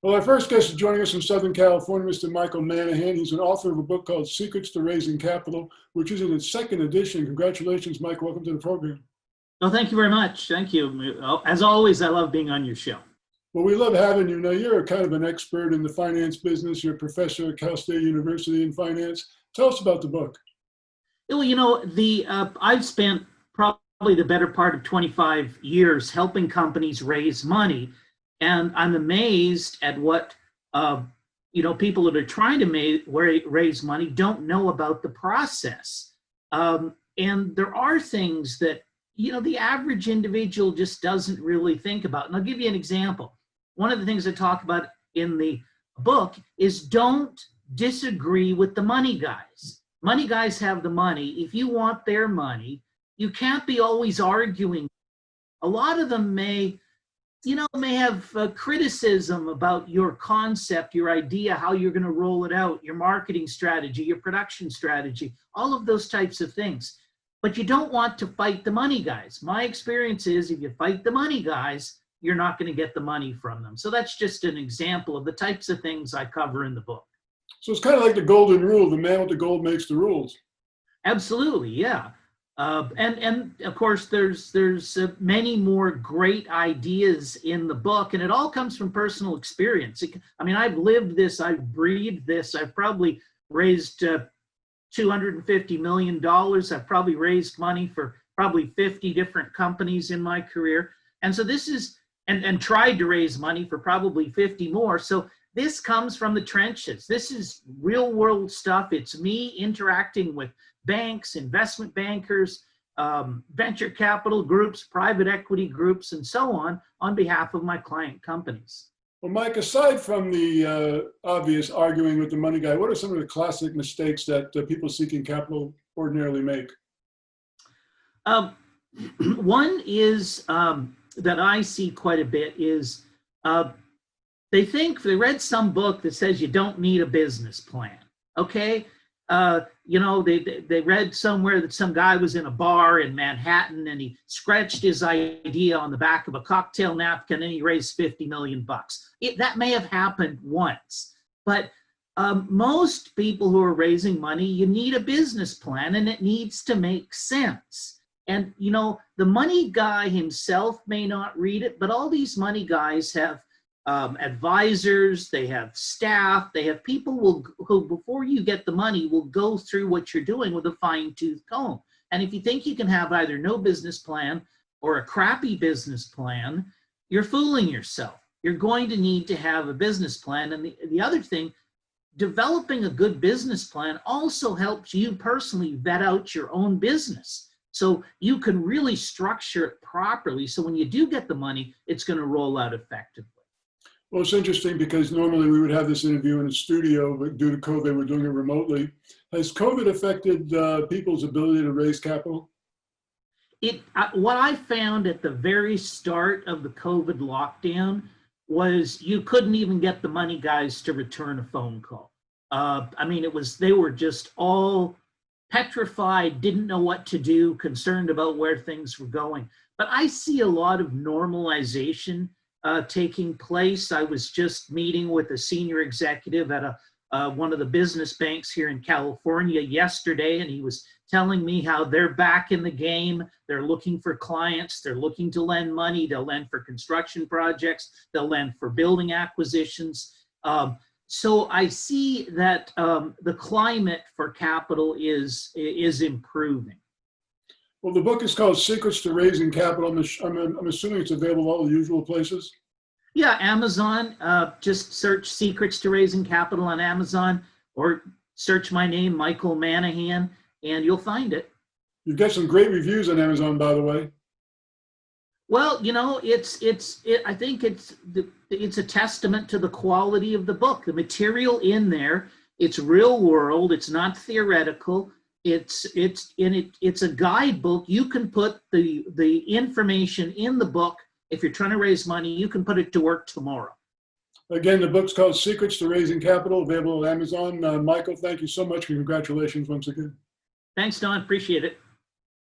Well, our first guest is joining us from Southern California, Mr. Michael Manahan. He's an author of a book called Secrets to Raising Capital, which is in its second edition. Congratulations, Mike. Welcome to the program. Well, thank you very much. Thank you. As always, I love being on your show. Well, we love having you. Now, you're kind of an expert in the finance business. You're a professor at Cal State University in finance. Tell us about the book. Well, I've spent probably the better part of 25 years helping companies raise money. And I'm amazed at what, people that are trying to raise money don't know about the process. And there are things that, the average individual just doesn't really think about. And I'll give you an example. One of the things I talk about in the book is don't disagree with the money guys. Money guys have the money. If you want their money, you can't be always arguing. A lot of them may have criticism about your concept, your idea, how you're going to roll it out, your marketing strategy, your production strategy, all of those types of things. But you don't want to fight the money guys. My experience is if you fight the money guys, you're not going to get the money from them. So that's just an example of the types of things I cover in the book. So it's kind of like the golden rule, the man with the gold makes the rules. Absolutely, yeah. And of course, there's many more great ideas in the book, and it all comes from personal experience. I've lived this, I've breathed this. I've probably raised $250 million. I've probably raised money for probably 50 different companies in my career. And so this is, and tried to raise money for probably 50 more. So this comes from the trenches. This is real world stuff. It's me interacting with banks, investment bankers, venture capital groups, private equity groups, and so on behalf of my client companies. Well, Mike, aside from the obvious arguing with the money guy, what are some of the classic mistakes that people seeking capital ordinarily make? One is that I see quite a bit is they read some book that says you don't need a business plan. Okay. They read somewhere that some guy was in a bar in Manhattan and he scratched his idea on the back of a cocktail napkin and he raised $50 million. That may have happened once, but most people who are raising money, you need a business plan and it needs to make sense. And, the money guy himself may not read it, but all these money guys have advisors, they have staff, they have people who, before you get the money, will go through what you're doing with a fine-tooth comb. And if you think you can have either no business plan or a crappy business plan, you're fooling yourself. You're going to need to have a business plan. And the other thing, developing a good business plan also helps you personally vet out your own business. So you can really structure it properly. So when you do get the money, it's going to roll out effectively. Well, it's interesting because normally we would have this interview in a studio, but due to COVID, we're doing it remotely. Has COVID affected people's ability to raise capital? What I found at the very start of the COVID lockdown was you couldn't even get the money guys to return a phone call. They were just all petrified, didn't know what to do, concerned about where things were going. But I see a lot of normalization taking place. I was just meeting with a senior executive at one of the business banks here in California yesterday, and he was telling me how they're back in the game. They're looking for clients. They're looking to lend money. They'll lend for construction projects. They'll lend for building acquisitions. So I see that the climate for capital is improving. Well, the book is called Secrets to Raising Capital. I'm assuming it's available all the usual places. Yeah, Amazon. Just search Secrets to Raising Capital on Amazon, or search my name, Michael Manahan, and you'll find it. You've got some great reviews on Amazon, by the way. Well, I think it's a testament to the quality of the book. The material in there, it's real world. It's not theoretical. It's a guidebook. You can put the information in the book. If you're trying to raise money, you can put it to work tomorrow. Again, the book's called Secrets to Raising Capital, available on Amazon. Michael, thank you so much. Congratulations once again. Thanks, Don. Appreciate it.